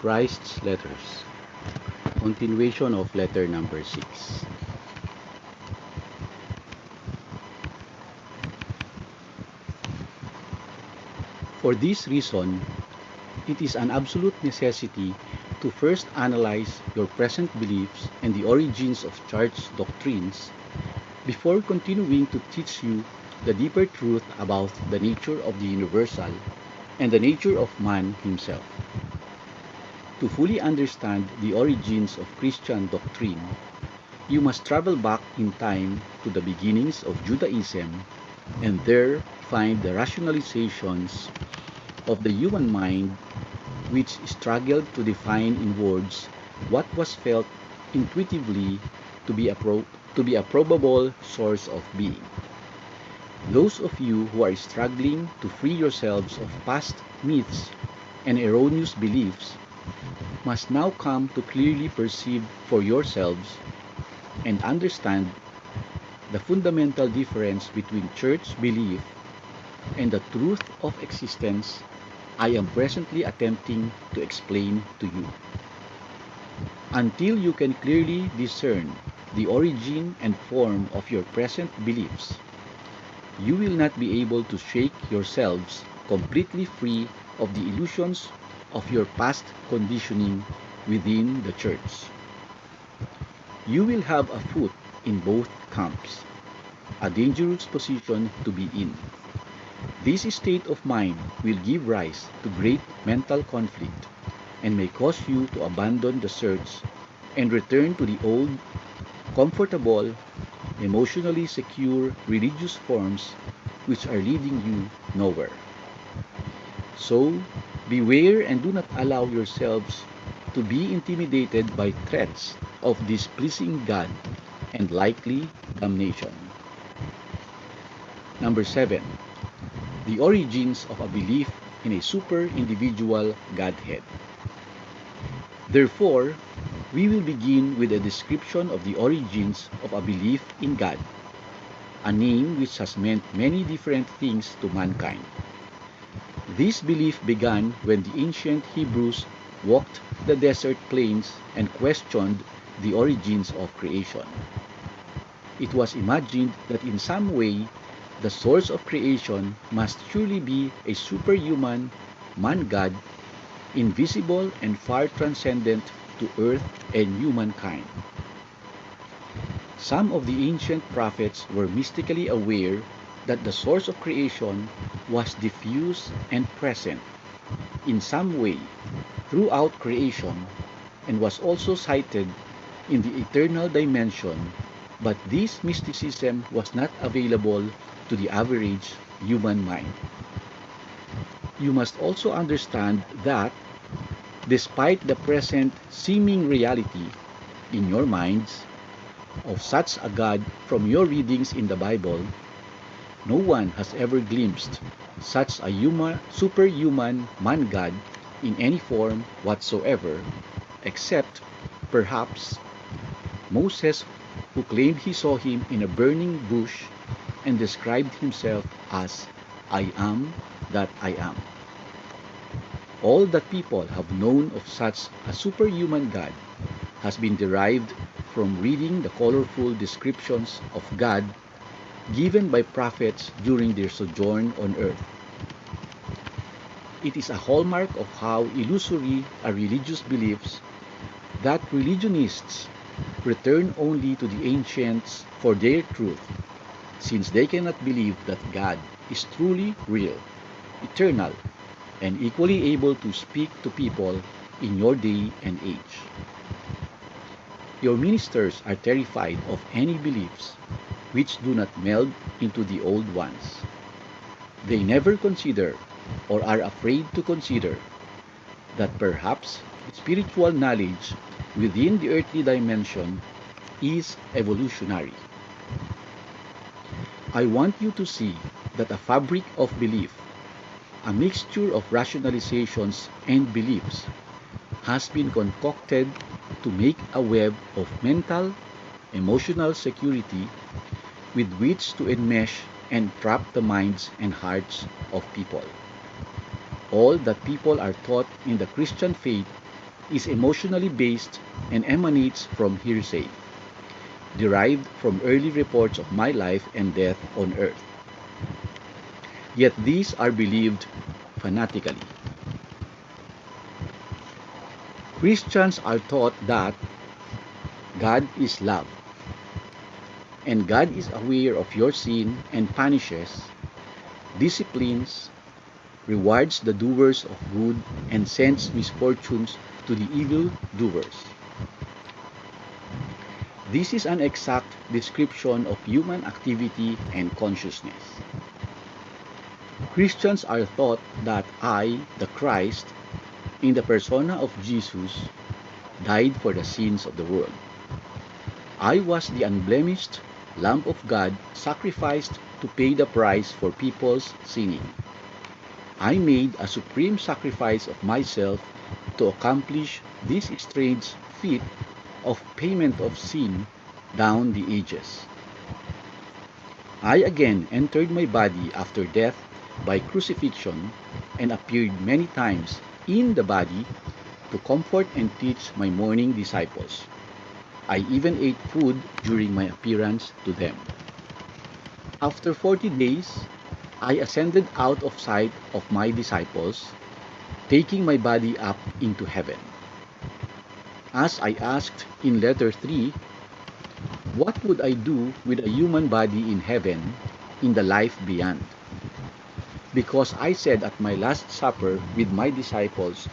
Christ's letters. Continuation of letter number 6. For this reason, it is an absolute necessity to first analyze your present beliefs and the origins of church doctrines before continuing to teach you the deeper truth about the nature of the universal and the nature of man himself. To fully understand the origins of Christian doctrine, you must travel back in time to the beginnings of Judaism and there find the rationalizations of the human mind which struggled to define in words what was felt intuitively to be a probable source of being. Those of you who are struggling to free yourselves of past myths and erroneous beliefs must now come to clearly perceive for yourselves and understand the fundamental difference between church belief and the truth of existence I am presently attempting to explain to you. Until you can clearly discern the origin and form of your present beliefs, you will not be able to shake yourselves completely free of the illusions of your past conditioning within the church. You will have a foot in both camps, a dangerous position to be in. This state of mind will give rise to great mental conflict and may cause you to abandon the search and return to the old, comfortable, emotionally secure religious forms which are leading you nowhere. So, beware and do not allow yourselves to be intimidated by threats of displeasing God and likely damnation. Number 7. The origins of a belief in a super-individual Godhead. Therefore, we will begin with a description of the origins of a belief in God, a name which has meant many different things to mankind. This belief began when the ancient Hebrews walked the desert plains and questioned the origins of creation. It was imagined that in some way the source of creation must surely be a superhuman man-God, invisible and far transcendent to earth and humankind. Some of the ancient prophets were mystically aware that the source of creation was diffuse and present in some way throughout creation and was also sighted in the eternal dimension, but this mysticism was not available to the average human mind. You must also understand that, despite the present seeming reality in your minds of such a God from your readings in the Bible, no one has ever glimpsed such a superhuman man-God in any form whatsoever, except, perhaps, Moses, who claimed he saw him in a burning bush and described himself as I am that I am. All that people have known of such a superhuman God has been derived from reading the colorful descriptions of God given by prophets during their sojourn on earth. It is a hallmark of how illusory are religious beliefs that religionists return only to the ancients for their truth, since they cannot believe that God is truly real, eternal, and equally able to speak to people in your day and age. Your ministers are terrified of any beliefs which do not meld into the old ones. They never consider, or are afraid to consider, that perhaps spiritual knowledge within the earthly dimension is evolutionary. I want you to see that a fabric of belief, a mixture of rationalizations and beliefs, has been concocted to make a web of mental, emotional security with which to enmesh and trap the minds and hearts of people. All that people are taught in the Christian faith is emotionally based and emanates from hearsay, derived from early reports of my life and death on earth. Yet these are believed fanatically. Christians are taught that God is love, and God is aware of your sin and punishes, disciplines, rewards the doers of good, and sends misfortunes to the evil doers. This is an exact description of human activity and consciousness. Christians are taught that I, the Christ, in the persona of Jesus, died for the sins of the world. I was the unblemished Lamb of God sacrificed to pay the price for people's sinning. I made a supreme sacrifice of myself to accomplish this strange feat of payment of sin down the ages. I again entered my body after death by crucifixion and appeared many times in the body to comfort and teach my mourning disciples. I even ate food during my appearance to them. After 40 days, I ascended out of sight of my disciples, taking my body up into heaven. As I asked in letter 3, what would I do with a human body in heaven in the life beyond? Because I said at my last supper with my disciples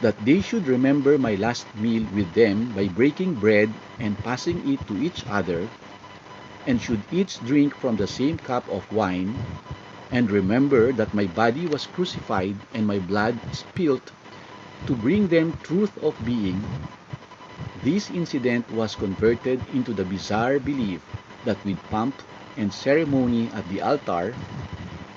that they should remember my last meal with them by breaking bread and passing it to each other, and should each drink from the same cup of wine, and remember that my body was crucified and my blood spilt to bring them truth of being. This incident was converted into the bizarre belief that with pomp and ceremony at the altar,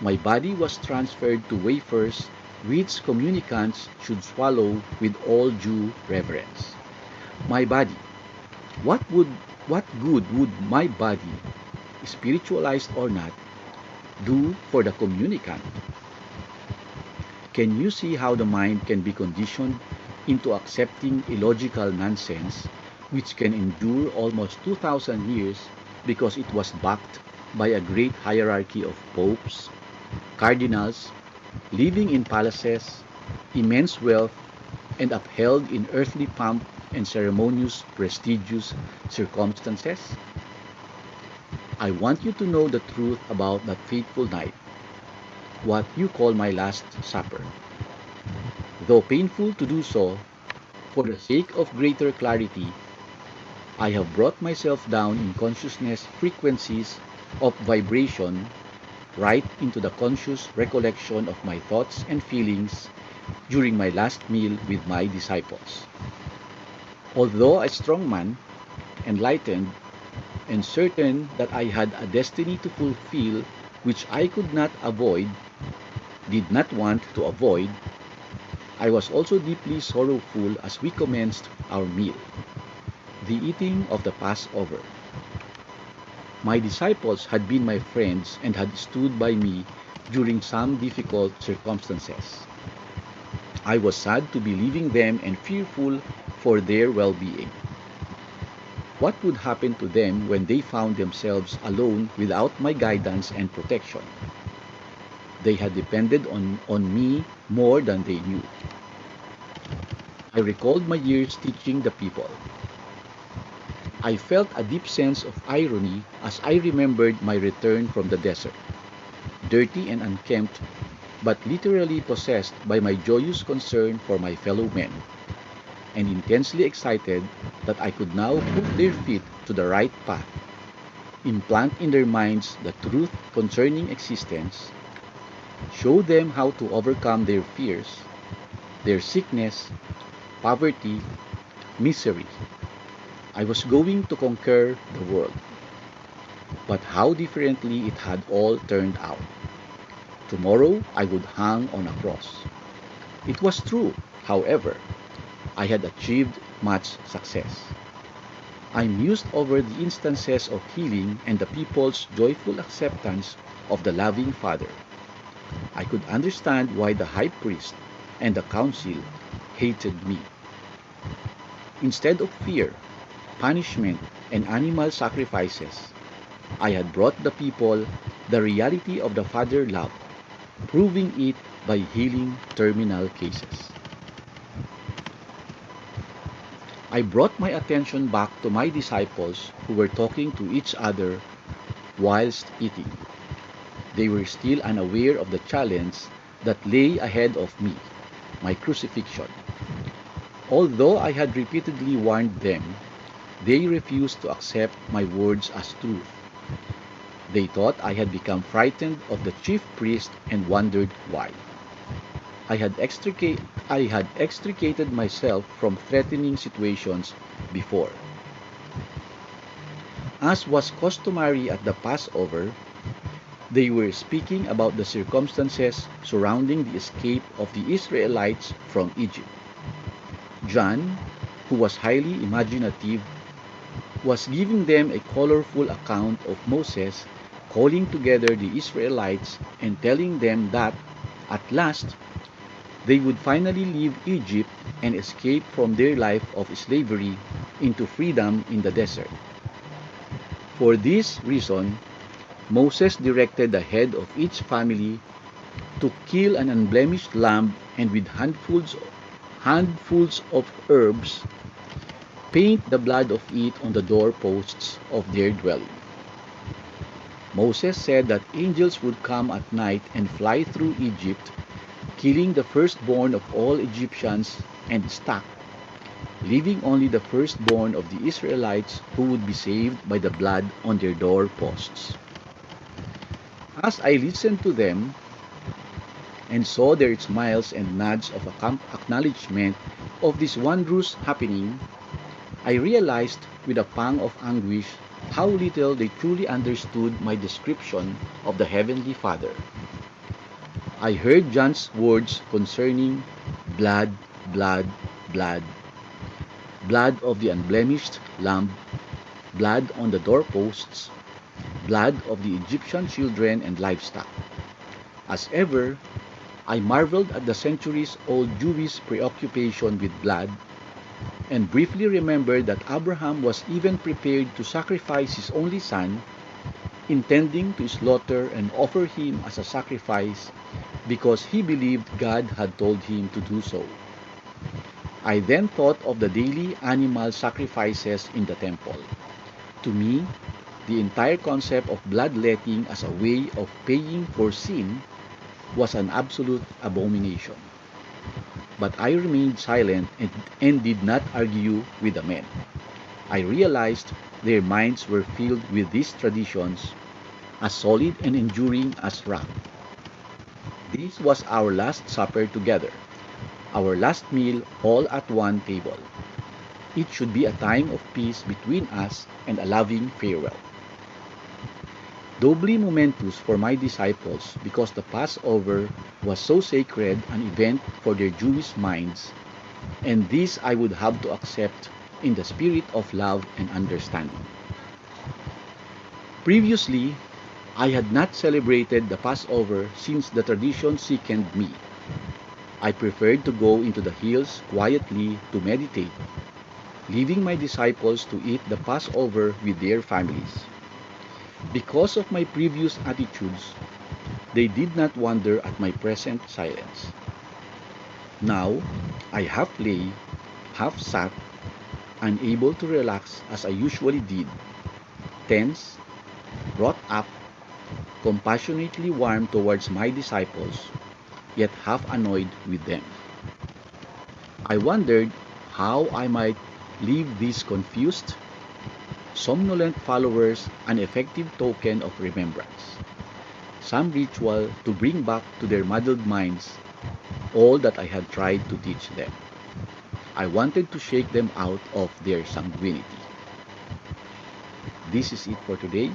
my body was transferred to wafers which communicants should swallow with all due reverence. My body. What would what good would my body, spiritualized or not, do for the communicant? Can you see how the mind can be conditioned into accepting illogical nonsense which can endure almost 2,000 years because it was backed by a great hierarchy of popes, cardinals, living in palaces, immense wealth, and upheld in earthly pomp and ceremonious, prestigious circumstances? I want you to know the truth about that fateful night, what you call my Last Supper. Though painful to do so, for the sake of greater clarity, I have brought myself down in consciousness frequencies of vibration right into the conscious recollection of my thoughts and feelings during my last meal with my disciples. Although a strong man, enlightened, and certain that I had a destiny to fulfill which I could not avoid, did not want to avoid, I was also deeply sorrowful as we commenced our meal, the eating of the Passover. My disciples had been my friends and had stood by me during some difficult circumstances. I was sad to be leaving them and fearful for their well-being. What would happen to them when they found themselves alone without my guidance and protection? They had depended on me more than they knew. I recalled my years teaching the people. I felt a deep sense of irony as I remembered my return from the desert, dirty and unkempt, but literally possessed by my joyous concern for my fellow men, and intensely excited that I could now put their feet to the right path, implant in their minds the truth concerning existence, show them how to overcome their fears, their sickness, poverty, misery. I was going to conquer the world, but how differently it had all turned out. Tomorrow I would hang on a cross. It was true, however, I had achieved much success. I mused over the instances of healing and the people's joyful acceptance of the loving Father. I could understand why the high priest and the council hated me. Instead of fear, punishment, and animal sacrifices, I had brought the people the reality of the Father love, proving it by healing terminal cases. I brought my attention back to my disciples who were talking to each other whilst eating. They were still unaware of the challenge that lay ahead of me, my crucifixion. Although I had repeatedly warned them, they refused to accept my words as truth. They thought I had become frightened of the chief priest and wondered why. I had extricated myself from threatening situations before. As was customary at the Passover, they were speaking about the circumstances surrounding the escape of the Israelites from Egypt. John, who was highly imaginative, was giving them a colorful account of Moses calling together the Israelites and telling them that, at last, they would finally leave Egypt and escape from their life of slavery into freedom in the desert. For this reason, Moses directed the head of each family to kill an unblemished lamb and with handfuls of herbs paint the blood of it on the doorposts of their dwelling. Moses said that angels would come at night and fly through Egypt, killing the firstborn of all Egyptians and stock, leaving only the firstborn of the Israelites who would be saved by the blood on their doorposts. As I listened to them and saw their smiles and nods of acknowledgement of this wondrous happening, I realized with a pang of anguish how little they truly understood my description of the Heavenly Father. I heard John's words concerning blood, blood, blood, blood of the unblemished lamb, blood on the doorposts, blood of the Egyptian children and livestock. As ever, I marveled at the centuries-old Jewish preoccupation with blood and briefly remembered that Abraham was even prepared to sacrifice his only son, intending to slaughter and offer him as a sacrifice because he believed God had told him to do so. I then thought of the daily animal sacrifices in the temple. To me, the entire concept of bloodletting as a way of paying for sin was an absolute abomination. But I remained silent and did not argue with the men. I realized their minds were filled with these traditions, as solid and enduring as rock. This was our last supper together, our last meal all at one table. It should be a time of peace between us and a loving farewell. Doubly momentous for my disciples because the Passover was so sacred an event for their Jewish minds, and this I would have to accept in the spirit of love and understanding. Previously, I had not celebrated the Passover since the tradition sickened me. I preferred to go into the hills quietly to meditate, leaving my disciples to eat the Passover with their families. Because of my previous attitudes, they did not wonder at my present silence. Now, I half lay, half sat, unable to relax as I usually did, tense, brought up, compassionately warm towards my disciples, yet half annoyed with them. I wondered how I might leave these confused, somnolent followers an effective token of remembrance, some ritual to bring back to their muddled minds all that I had tried to teach them. I wanted to shake them out of their sanguinity. This is it for today.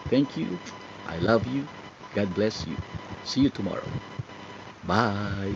Thank you. I love you. God bless you. See you tomorrow. Bye.